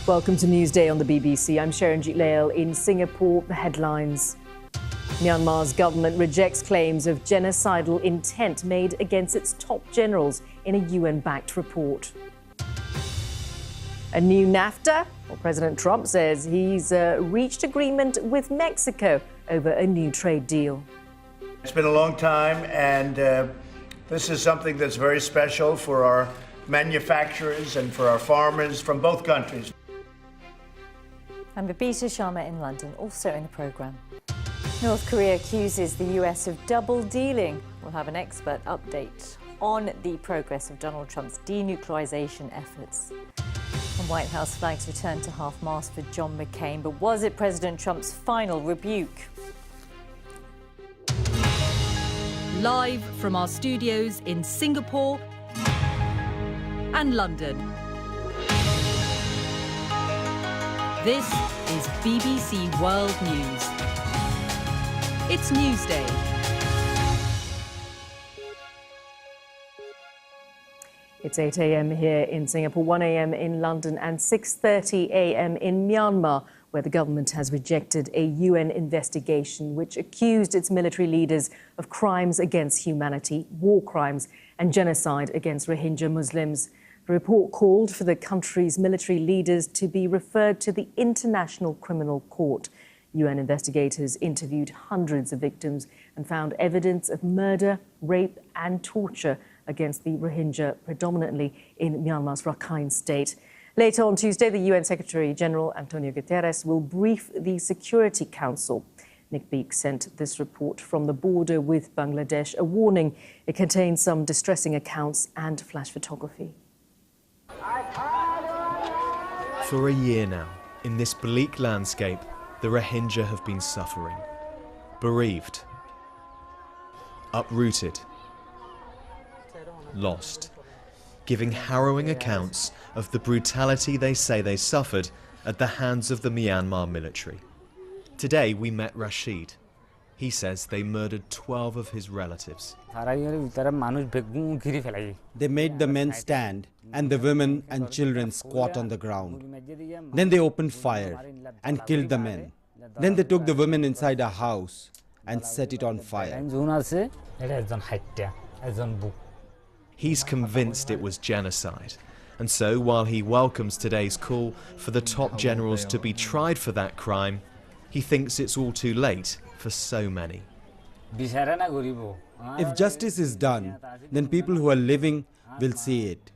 Welcome to Newsday on the BBC. I'm Sharonjit Lail in Singapore. The headlines. Myanmar's government rejects claims of genocidal intent made against its top generals in a UN-backed report. A new NAFTA? Well, President Trump says he's reached agreement with Mexico over a new trade deal. It's been a long time, and this is something that's very special for our manufacturers and for our farmers from both countries. I'm Babita Sharma in London, also in the programme. North Korea accuses the US of double dealing. We'll have an expert update on the progress of Donald Trump's denuclearisation efforts. And White House flags return to half-mast for John McCain, but was it President Trump's final rebuke? Live from our studios in Singapore and London. This is BBC World News. It's Newsday. It's 8 a.m. here in Singapore, 1 a.m. in London and 6:30 a.m. in Myanmar, where the government has rejected a UN investigation which accused its military leaders of crimes against humanity, war crimes and genocide against Rohingya Muslims. The report called for the country's military leaders to be referred to the International Criminal Court. UN investigators interviewed hundreds of victims and found evidence of murder, rape and torture against the Rohingya, predominantly in Myanmar's Rakhine state. Later on Tuesday, the UN Secretary-General Antonio Guterres will brief the Security Council. Nick Beek sent this report from the border with Bangladesh, a warning. It contains some distressing accounts and flash photography. For a year now, in this bleak landscape, the Rohingya have been suffering. Bereaved. Uprooted. Lost. Giving harrowing accounts of the brutality they say they suffered at the hands of the Myanmar military. Today we met Rashid. He says they murdered 12 of his relatives. They made the men stand and the women and children squat on the ground. Then they opened fire and killed the men. Then they took the women inside a house and set it on fire. He's convinced it was genocide. And so, while he welcomes today's call for the top generals to be tried for that crime, he thinks it's all too late for so many. If justice is done, then people who are living will see it.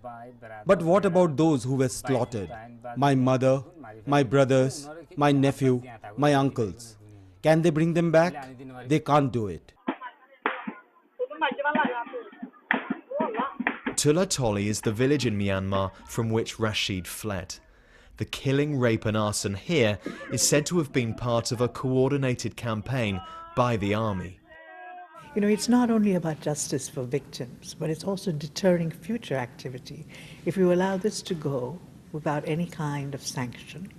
But what about those who were slaughtered? My mother, my brothers, my nephew, my uncles. Can they bring them back? They can't do it. Tula Toli is the village in Myanmar from which Rashid fled. The killing, rape and arson here is said to have been part of a coordinated campaign by the army. You know, it's not only about justice for victims, but it's also deterring future activity. If you allow this to go without any kind of sanction,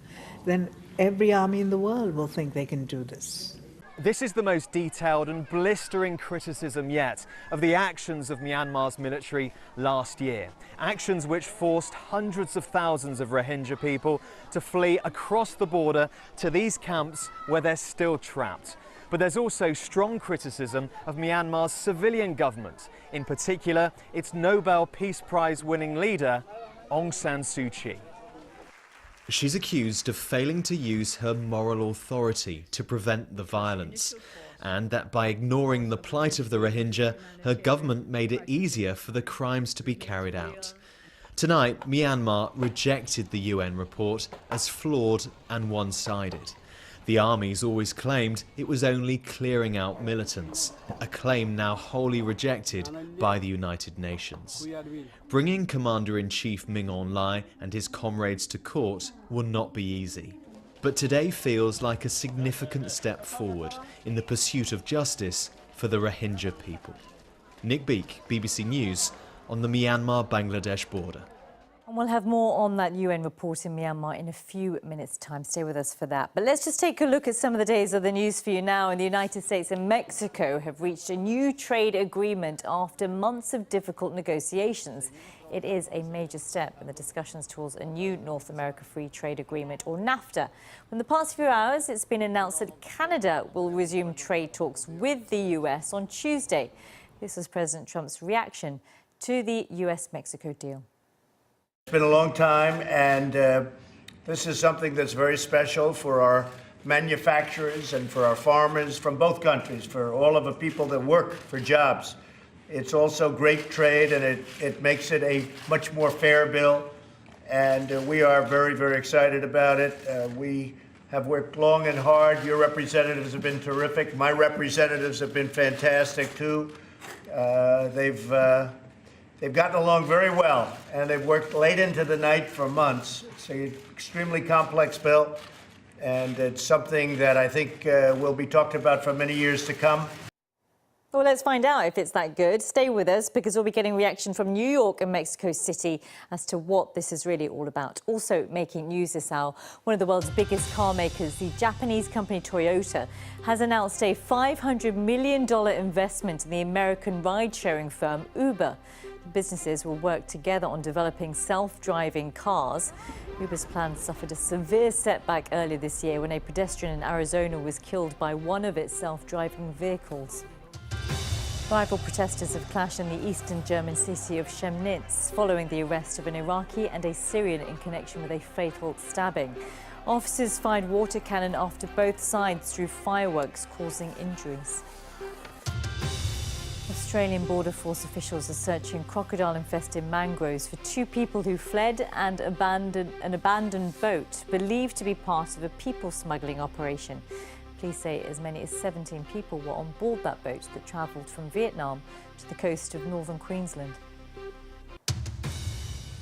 then every army in the world will think they can do this. This is the most detailed and blistering criticism yet of the actions of Myanmar's military last year. Actions which forced hundreds of thousands of Rohingya people to flee across the border to these camps where they're still trapped. But there's also strong criticism of Myanmar's civilian government, in particular its Nobel Peace Prize winning leader, Aung San Suu Kyi. She's accused of failing to use her moral authority to prevent the violence, and that by ignoring the plight of the Rohingya, her government made it easier for the crimes to be carried out. Tonight, Myanmar rejected the UN report as flawed and one-sided. The army's always claimed it was only clearing out militants, a claim now wholly rejected by the United Nations. Bringing Commander-in-Chief Min Aung Hlaing and his comrades to court will not be easy. But today feels like a significant step forward in the pursuit of justice for the Rohingya people. Nick Beek, BBC News, on the Myanmar-Bangladesh border. And we'll have more on that UN report in Myanmar in a few minutes' time. Stay with us for that. But let's just take a look at some of the days of the news for you now. In the United States and Mexico have reached a new trade agreement after months of difficult negotiations. It is a major step in the discussions towards a new North America Free Trade Agreement, or NAFTA. In the past few hours, it's been announced that Canada will resume trade talks with the US on Tuesday. This was President Trump's reaction to the US-Mexico deal. It's been a long time, and this is something that's very special for our manufacturers and for our farmers from both countries, for all of the people that work for jobs. It's also great trade, and it makes it a much more fair bill, and we are very, very excited about it. We have worked long and hard. Your representatives have been terrific. My representatives have been fantastic, too. They've gotten along very well, and they've worked late into the night for months. It's an extremely complex bill, and it's something that I think will be talked about for many years to come. Well, let's find out if it's that good. Stay with us, because we'll be getting reaction from New York and Mexico City as to what this is really all about. Also making news this hour, one of the world's biggest car makers, the Japanese company Toyota, has announced a $500 million investment in the American ride-sharing firm Uber. The businesses will work together on developing self-driving cars. Uber's plans suffered a severe setback earlier this year when a pedestrian in Arizona was killed by one of its self-driving vehicles. Rival protesters have clashed in the eastern German city of Chemnitz following the arrest of an Iraqi and a Syrian in connection with a fatal stabbing. Officers fired water cannon after both sides threw fireworks, causing injuries. Australian Border Force officials are searching crocodile-infested mangroves for two people who fled and abandoned an abandoned boat believed to be part of a people smuggling operation. Police say as many as 17 people were on board that boat that travelled from Vietnam to the coast of northern Queensland.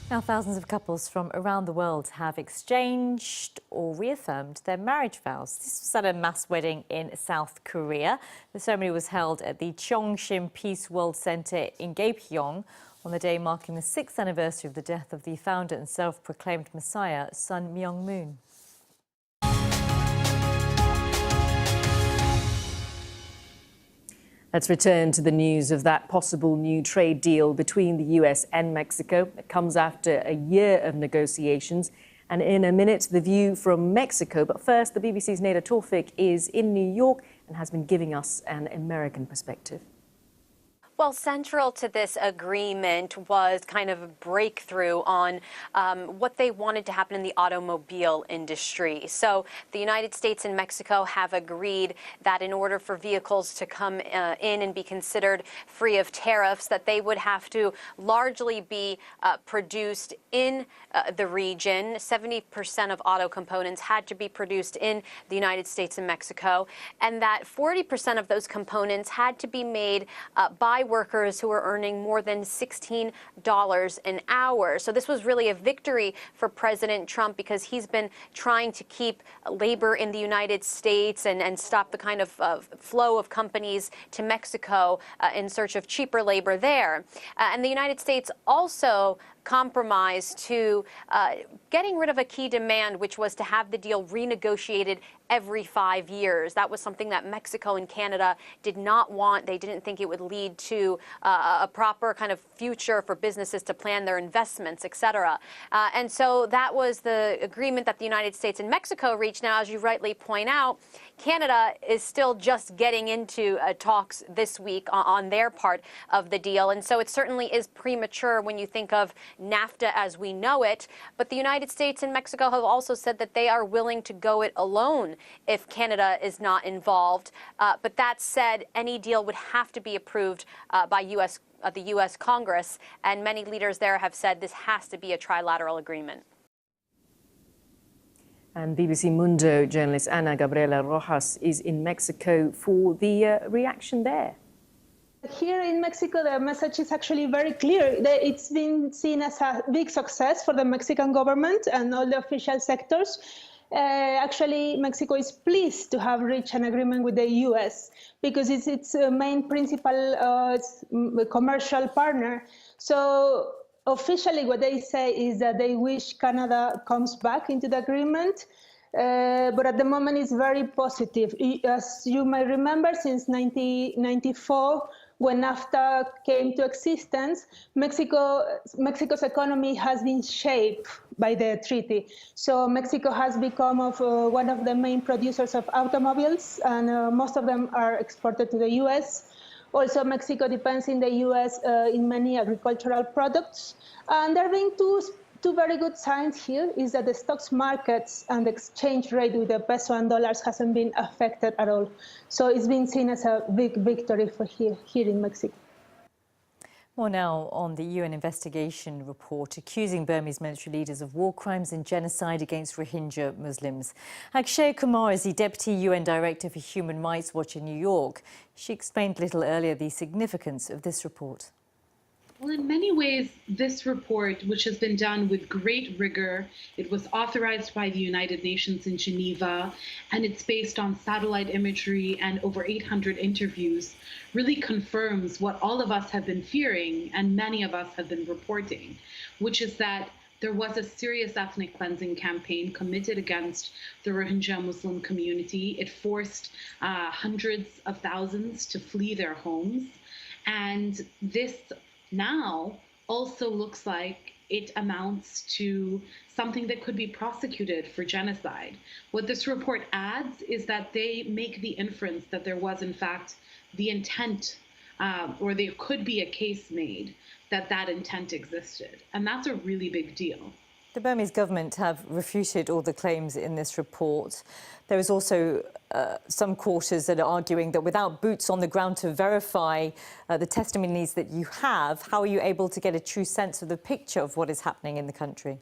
Now, thousands of couples from around the world have exchanged or reaffirmed their marriage vows. This was at a mass wedding in South Korea. The ceremony was held at the Cheongshim Peace World Center in Gapyeong on the day marking the 6th anniversary of the death of the founder and self-proclaimed Messiah, Sun Myung-moon. Let's return to the news of that possible new trade deal between the US and Mexico. It comes after a year of negotiations. And in a minute, the view from Mexico. But first, the BBC's Neda Tawfik is in New York and has been giving us an American perspective. Well, central to this agreement was kind of a breakthrough on what they wanted to happen in the automobile industry. So the United States and Mexico have agreed that in order for vehicles to come in and be considered free of tariffs, that they would have to largely be produced in the region. 70% of auto components had to be produced in the United States and Mexico, and that 40% of those components had to be made by workers who are earning more than $16 an hour. So this was really a victory for President Trump, because he's been trying to keep labor in the United States and stop the kind of flow of companies to Mexico in search of cheaper labor there. And the United States also compromised to getting rid of a key demand, which was to have the deal renegotiated every 5 years. That was something that Mexico and Canada did not want. They didn't think it would lead to a proper kind of future for businesses to plan their investments, et cetera. And so that was the agreement that the United States and Mexico reached. Now, as you rightly point out, Canada is still just getting into talks this week on their part of the deal. And so it certainly is premature when you think of NAFTA as we know it. But the United States and Mexico have also said that they are willing to go it alone if Canada is not involved. But that said, any deal would have to be approved by the U.S. Congress. And many leaders there have said this has to be a trilateral agreement. And BBC Mundo journalist Ana Gabriela Rojas is in Mexico for the reaction there. Here in Mexico, the message is actually very clear. It's been seen as a big success for the Mexican government and all the official sectors. Actually, Mexico is pleased to have reached an agreement with the U.S. because it's its main principal commercial partner. So officially, what they say is that they wish Canada comes back into the agreement. But at the moment, it's very positive. As you may remember, since 1994, when NAFTA came to existence, Mexico's economy has been shaped by the treaty. So Mexico has become one of the main producers of automobiles, and most of them are exported to the US. Also, Mexico depends in the US in many agricultural products. And there have been two very good signs here is that the stocks markets and the exchange rate with the peso and dollars hasn't been affected at all. So it's been seen as a big victory for here in Mexico. More now on the UN investigation report accusing Burmese military leaders of war crimes and genocide against Rohingya Muslims. Akshaya Kumar is the Deputy UN Director for Human Rights Watch in New York. She explained a little earlier the significance of this report. Well, in many ways, this report, which has been done with great rigor, it was authorized by the United Nations in Geneva, and it's based on satellite imagery and over 800 interviews, really confirms what all of us have been fearing and many of us have been reporting, which is that there was a serious ethnic cleansing campaign committed against the Rohingya Muslim community. It forced hundreds of thousands to flee their homes. And this now also looks like it amounts to something that could be prosecuted for genocide. What this report adds is that they make the inference that there was, in fact, the intent, or there could be a case made that that intent existed. And that's a really big deal. The Burmese government have refuted all the claims in this report. There is also some quarters that are arguing that without boots on the ground to verify the testimonies that you have, how are you able to get a true sense of the picture of what is happening in the country?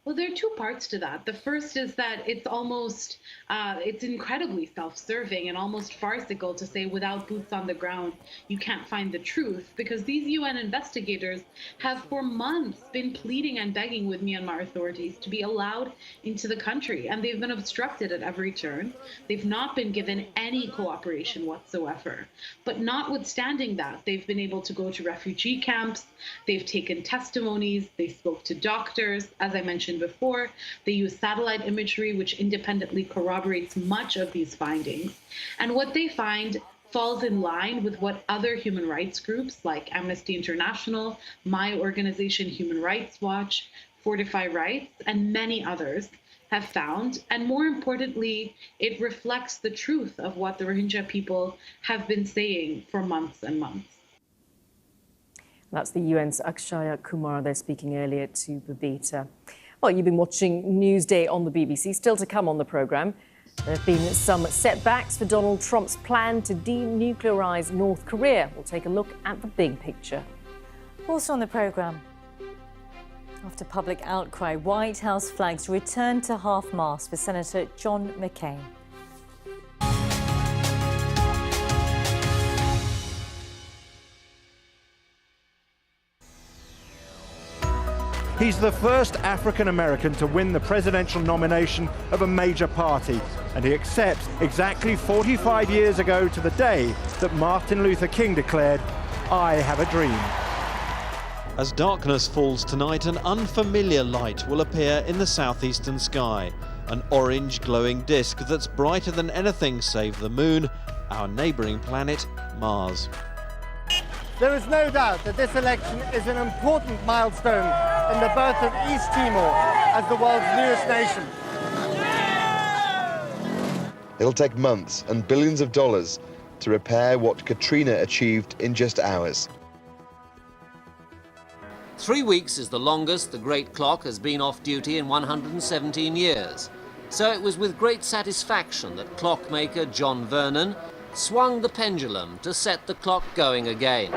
Well, there are two parts to that. The first is that it's almost, it's incredibly self-serving and almost farcical to say without boots on the ground, you can't find the truth, because these UN investigators have for months been pleading and begging with Myanmar authorities to be allowed into the country, and they've been obstructed at every turn. They've not been given any cooperation whatsoever. But notwithstanding that, they've been able to go to refugee camps, they've taken testimonies, they spoke to doctors, as I mentioned before. They use satellite imagery, which independently corroborates much of these findings. And what they find falls in line with what other human rights groups like Amnesty International, my organization Human Rights Watch, Fortify Rights, and many others have found. And more importantly, it reflects the truth of what the Rohingya people have been saying for months and months. That's the UN's Akshaya Kumar. They're speaking earlier to Babita. Well, you've been watching Newsday on the BBC. Still to come on the programme. There have been some setbacks for Donald Trump's plan to denuclearise North Korea. We'll take a look at the big picture. Also on the programme, after public outcry, White House flags return to half-mast for Senator John McCain. He's the first African-American to win the presidential nomination of a major party, and he accepts exactly 45 years ago to the day that Martin Luther King declared, "I have a dream." As darkness falls tonight, an unfamiliar light will appear in the southeastern sky. An orange glowing disk that's brighter than anything save the moon, our neighbouring planet, Mars. There is no doubt that this election is an important milestone in the birth of East Timor as the world's newest nation. It'll take months and billions of dollars to repair what Katrina achieved in just hours. 3 weeks is the longest the great clock has been off duty in 117 years. So it was with great satisfaction that clockmaker John Vernon swung the pendulum to set the clock going again.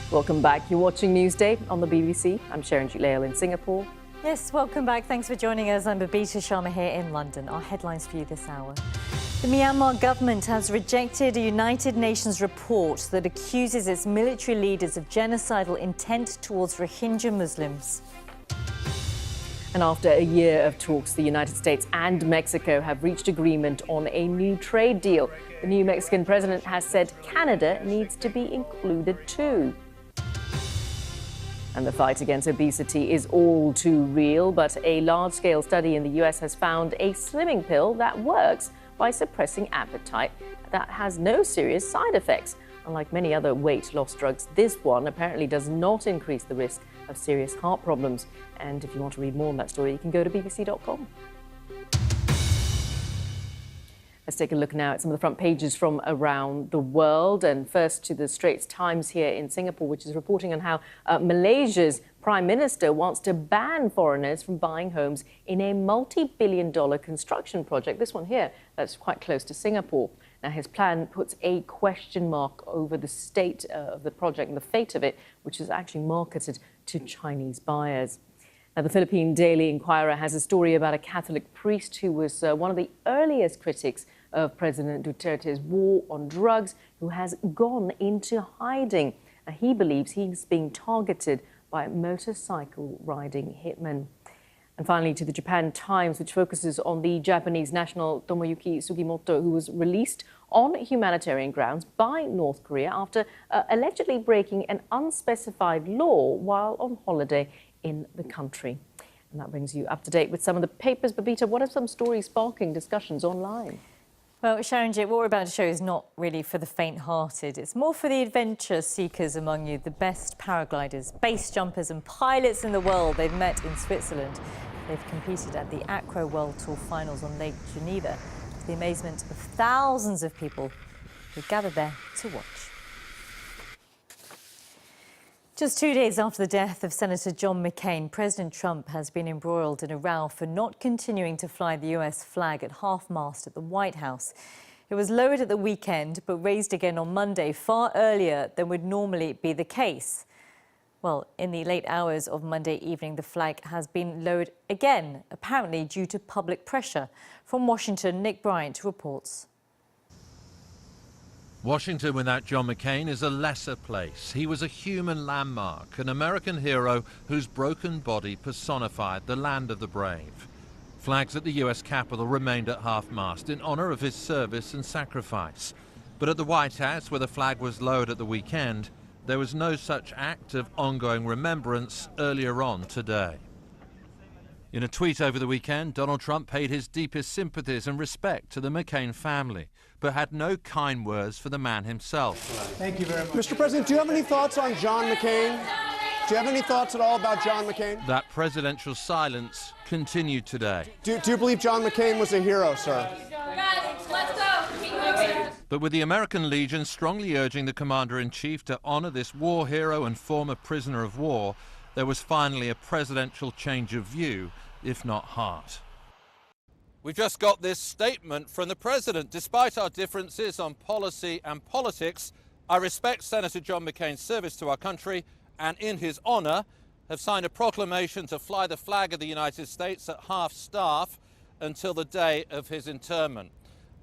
Welcome back. You're watching Newsday on the BBC. I'm Sharon Juleo in Singapore. Yes, welcome back. Thanks for joining us. I'm Babita Sharma here in London. Our headlines for you this hour. The Myanmar government has rejected a United Nations report that accuses its military leaders of genocidal intent towards Rohingya Muslims. And after a year of talks, the United States and Mexico have reached agreement on a new trade deal. The new Mexican president has said Canada needs to be included too. And the fight against obesity is all too real, but a large-scale study in the US has found a slimming pill that works by suppressing appetite that has no serious side effects. Unlike many other weight loss drugs, this one apparently does not increase the risk of serious heart problems. And if you want to read more on that story, you can go to bbc.com. Let's take a look now at some of the front pages from around the world. And first to the Straits Times here in Singapore, which is reporting on how Malaysia's Prime Minister wants to ban foreigners from buying homes in a multi-billion-dollar construction project. This one here, that's quite close to Singapore. Now, his plan puts a question mark over the state of the project and the fate of it, which is actually marketed to Chinese buyers. Now, the Philippine Daily Inquirer has a story about a Catholic priest who was one of the earliest critics of President Duterte's war on drugs, who has gone into hiding. Now, he believes he's being targeted by motorcycle riding hitmen. And finally, to the Japan Times, which focuses on the Japanese national Tomoyuki Sugimoto, who was released on humanitarian grounds by North Korea after allegedly breaking an unspecified law while on holiday in the country. And that brings you up to date with some of the papers. Babita, what are some stories sparking discussions online? Well, Sharon J, what we're about to show is not really for the faint-hearted. It's more for the adventure seekers among you, the best paragliders, base jumpers and pilots in the world. They've met in Switzerland. They've competed at the Acro World Tour Finals on Lake Geneva, to the amazement of thousands of people who gathered there to watch. Just 2 days after the death of Senator John McCain, President Trump has been embroiled in a row for not continuing to fly the US flag at half-mast at the White House. It was lowered at the weekend, but raised again on Monday, far earlier than would normally be the case. Well, in the late hours of Monday evening, the flag has been lowered again, apparently due to public pressure. From Washington, Nick Bryant reports. Washington without John McCain is a lesser place. He was a human landmark, an American hero whose broken body personified the land of the brave. Flags at the US Capitol remained at half-mast in honor of his service and sacrifice. But at the White House, where the flag was lowered at the weekend, there was no such act of ongoing remembrance earlier on today. In a tweet over the weekend, Donald Trump paid his deepest sympathies and respect to the McCain family, but had no kind words for the man himself. Thank you very much. Mr. President, do you have any thoughts on John McCain? Do you have any thoughts at all about John McCain? That presidential silence continued today. Do you believe John McCain was a hero, sir? Let's go. But with the American Legion strongly urging the commander-in-chief to honor this war hero and former prisoner of war, there was finally a presidential change of view, if not heart. We've just got this statement from the president. Despite our differences on policy and politics, I respect Senator John McCain's service to our country and in his honor have signed a proclamation to fly the flag of the United States at half-staff until the day of his interment.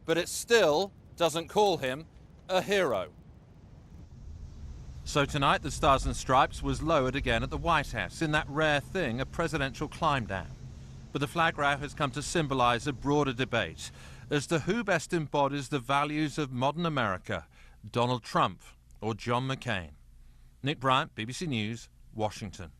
But it still doesn't call him a hero. So tonight the Stars and Stripes was lowered again at the White House in that rare thing, a presidential climb down. But the flag row has come to symbolize a broader debate as to who best embodies the values of modern America, Donald Trump or John McCain. Nick Bryant, BBC News, Washington.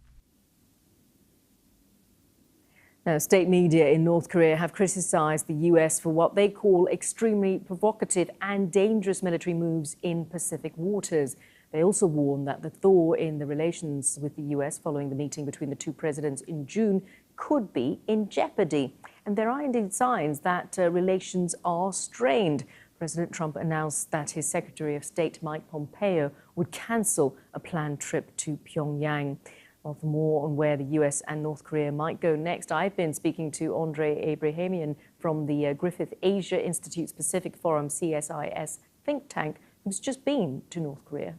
Now, state media in North Korea have criticized the US for what they call extremely provocative and dangerous military moves in Pacific waters. They also warn that the thaw in the relations with the US following the meeting between the two presidents in June could be in jeopardy. And there are indeed signs that relations are strained. President Trump announced that his Secretary of State, Mike Pompeo, would cancel a planned trip to Pyongyang. Well, for more on where the US and North Korea might go next, I've been speaking to Andre Abrahamian from the Griffith Asia Institute's Pacific Forum CSIS think tank, who's just been to North Korea.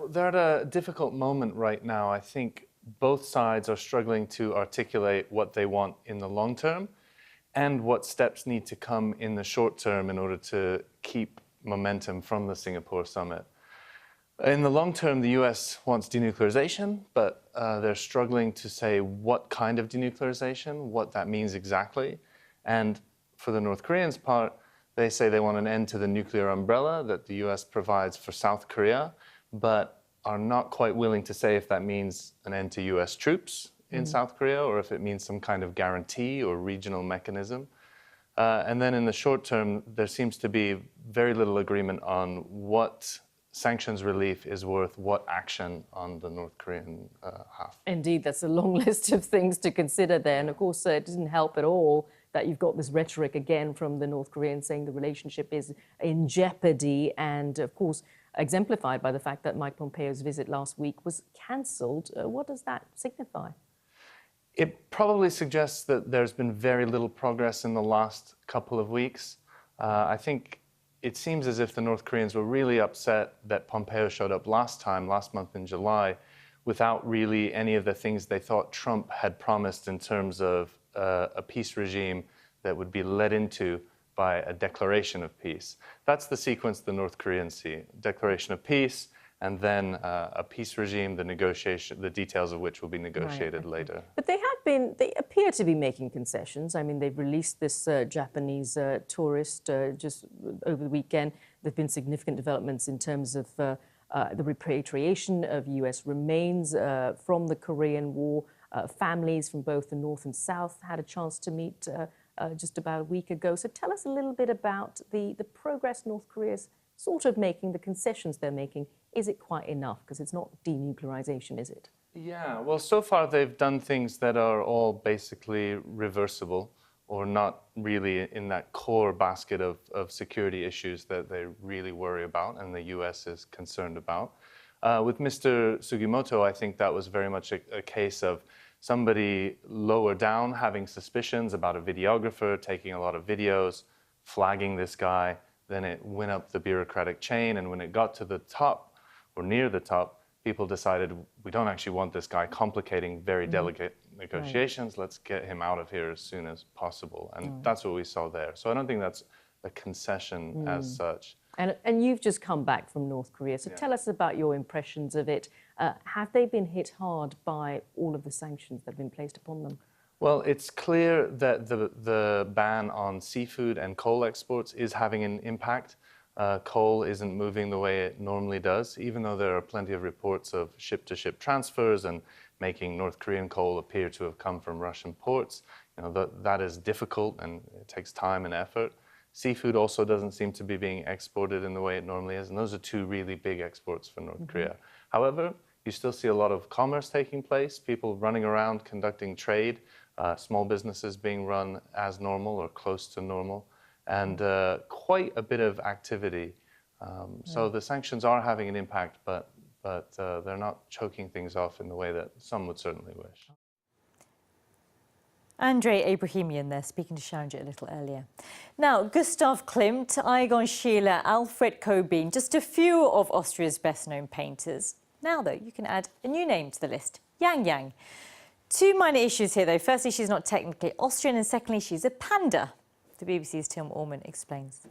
They're at a difficult moment right now. I think both sides are struggling to articulate what they want in the long term and what steps need to come in the short term in order to keep momentum from the Singapore summit. In the long term, the US wants denuclearization, but they're struggling to say what kind of denuclearization, what that means exactly. And for the North Koreans' part, they say they want an end to the nuclear umbrella that the US provides for South Korea, but are not quite willing to say if that means an end to US troops in South Korea or if it means some kind of guarantee or regional mechanism. And then in the short term, there seems to be very little agreement on what sanctions relief is worth, what action on the North Korean half. Indeed, that's a long list of things to consider there. And of course, it doesn't help at all that you've got this rhetoric again from the North Koreans saying the relationship is in jeopardy, and of course, exemplified by the fact that Mike Pompeo's visit last week was cancelled. What does that signify? It probably suggests that there's been very little progress in the last couple of weeks. I think it seems as if the North Koreans were really upset that Pompeo showed up last month in July, without really any of the things they thought Trump had promised in terms of a peace regime that would be led into by a declaration of peace. That's the sequence the North Koreans see: declaration of peace, and then a peace regime, the details of which will be negotiated later. But they appear to be making concessions. I mean, they've released this Japanese tourist just over the weekend. There have been significant developments in terms of the repatriation of US remains from the Korean War. Families from both the North and South had a chance to meet just about a week ago. So tell us a little bit about the progress North Korea's sort of making, the concessions they're making. Is it quite enough? Because it's not denuclearization, is it? Yeah, well, so far they've done things that are all basically reversible or not really in that core basket of security issues that they really worry about and the US is concerned about. With Mr. Sugimoto, I think that was very much a case of somebody lower down having suspicions about a videographer taking a lot of videos, flagging this guy. Then it went up the bureaucratic chain, and when it got to the top, or near the top, people decided, we don't actually want this guy complicating very delicate negotiations. Let's get him out of here as soon as possible. And that's what we saw there. So I don't think that's a concession as such. And you've just come back from North Korea, so tell us about your impressions of it. Have they been hit hard by all of the sanctions that have been placed upon them? Well, it's clear that the ban on seafood and coal exports is having an impact. Coal isn't moving the way it normally does, even though there are plenty of reports of ship-to-ship transfers and making North Korean coal appear to have come from Russian ports. You know, that is difficult and it takes time and effort. Seafood also doesn't seem to be being exported in the way it normally is, and those are two really big exports for North Korea. However, you still see a lot of commerce taking place, people running around conducting trade, small businesses being run as normal or close to normal, and quite a bit of activity. So the sanctions are having an impact, but they're not choking things off in the way that some would certainly wish. Andrei Abrahamian there, speaking to Sharon a little earlier. Now, Gustav Klimt, Egon Schiele, Alfred Cockburn, just a few of Austria's best-known painters. Now, though, you can add a new name to the list, Yang Yang. Two minor issues here, though. Firstly, she's not technically Austrian, and secondly, she's a panda. The BBC's Tim Orman explains.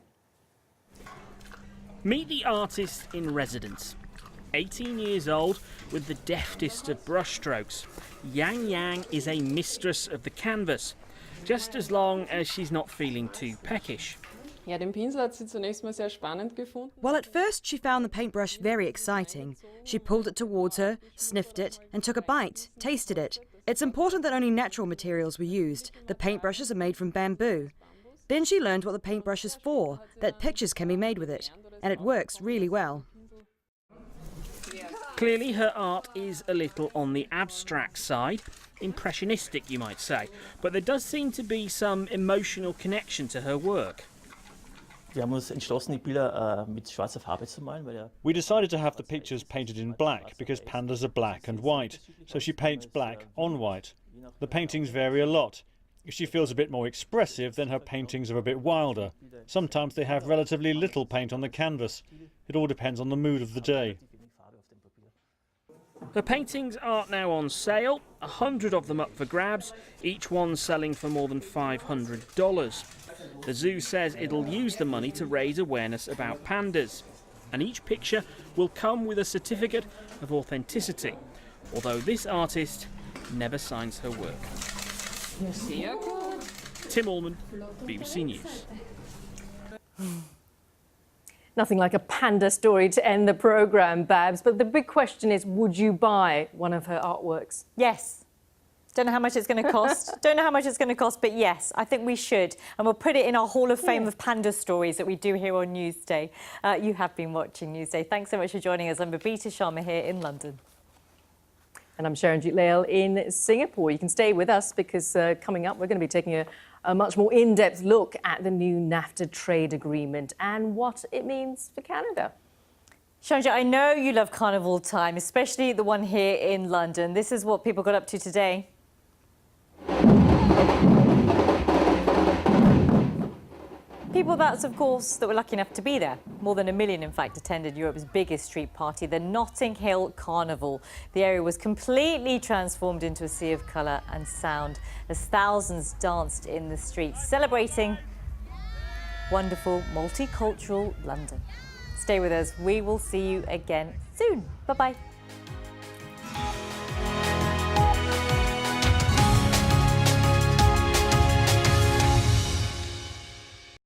Meet the artist in residence. 18 years old with the deftest of brushstrokes. Yang Yang is a mistress of the canvas, just as long as she's not feeling too peckish. Well, at first she found the paintbrush very exciting. She pulled it towards her, sniffed it, and took a bite, tasted it. It's important that only natural materials were used. The paintbrushes are made from bamboo. Then she learned what the paintbrush is for, that pictures can be made with it, and it works really well. Clearly her art is a little on the abstract side, impressionistic you might say, but there does seem to be some emotional connection to her work. We decided to have the pictures painted in black because pandas are black and white, so she paints black on white. The paintings vary a lot. If she feels a bit more expressive, then her paintings are a bit wilder. Sometimes they have relatively little paint on the canvas. It all depends on the mood of the day. Her paintings are now on sale, 100 of them up for grabs, each one selling for more than $500. The zoo says it'll use the money to raise awareness about pandas, and each picture will come with a certificate of authenticity, although this artist never signs her work. Tim Allman, BBC News. Nothing like a panda story to end the programme, Babs. But the big question is, would you buy one of her artworks? Yes. Don't know how much it's going to cost. Don't know how much it's going to cost, but yes, I think we should. And we'll put it in our Hall of Fame of panda stories that we do here on Newsday. You have been watching Newsday. Thanks so much for joining us. I'm Babita Sharma here in London. And I'm Sharon Jutlail in Singapore. You can stay with us because coming up, we're going to be taking a much more in-depth look at the new NAFTA trade agreement and what it means for Canada. Shanja, I know you love Carnival time, especially the one here in London. This is what people got up to today. People that's, of course, that were lucky enough to be there. More than 1 million, in fact, attended Europe's biggest street party, the Notting Hill Carnival. The area was completely transformed into a sea of colour and sound as thousands danced in the streets, celebrating wonderful, multicultural London. Stay with us. We will see you again soon. Bye-bye.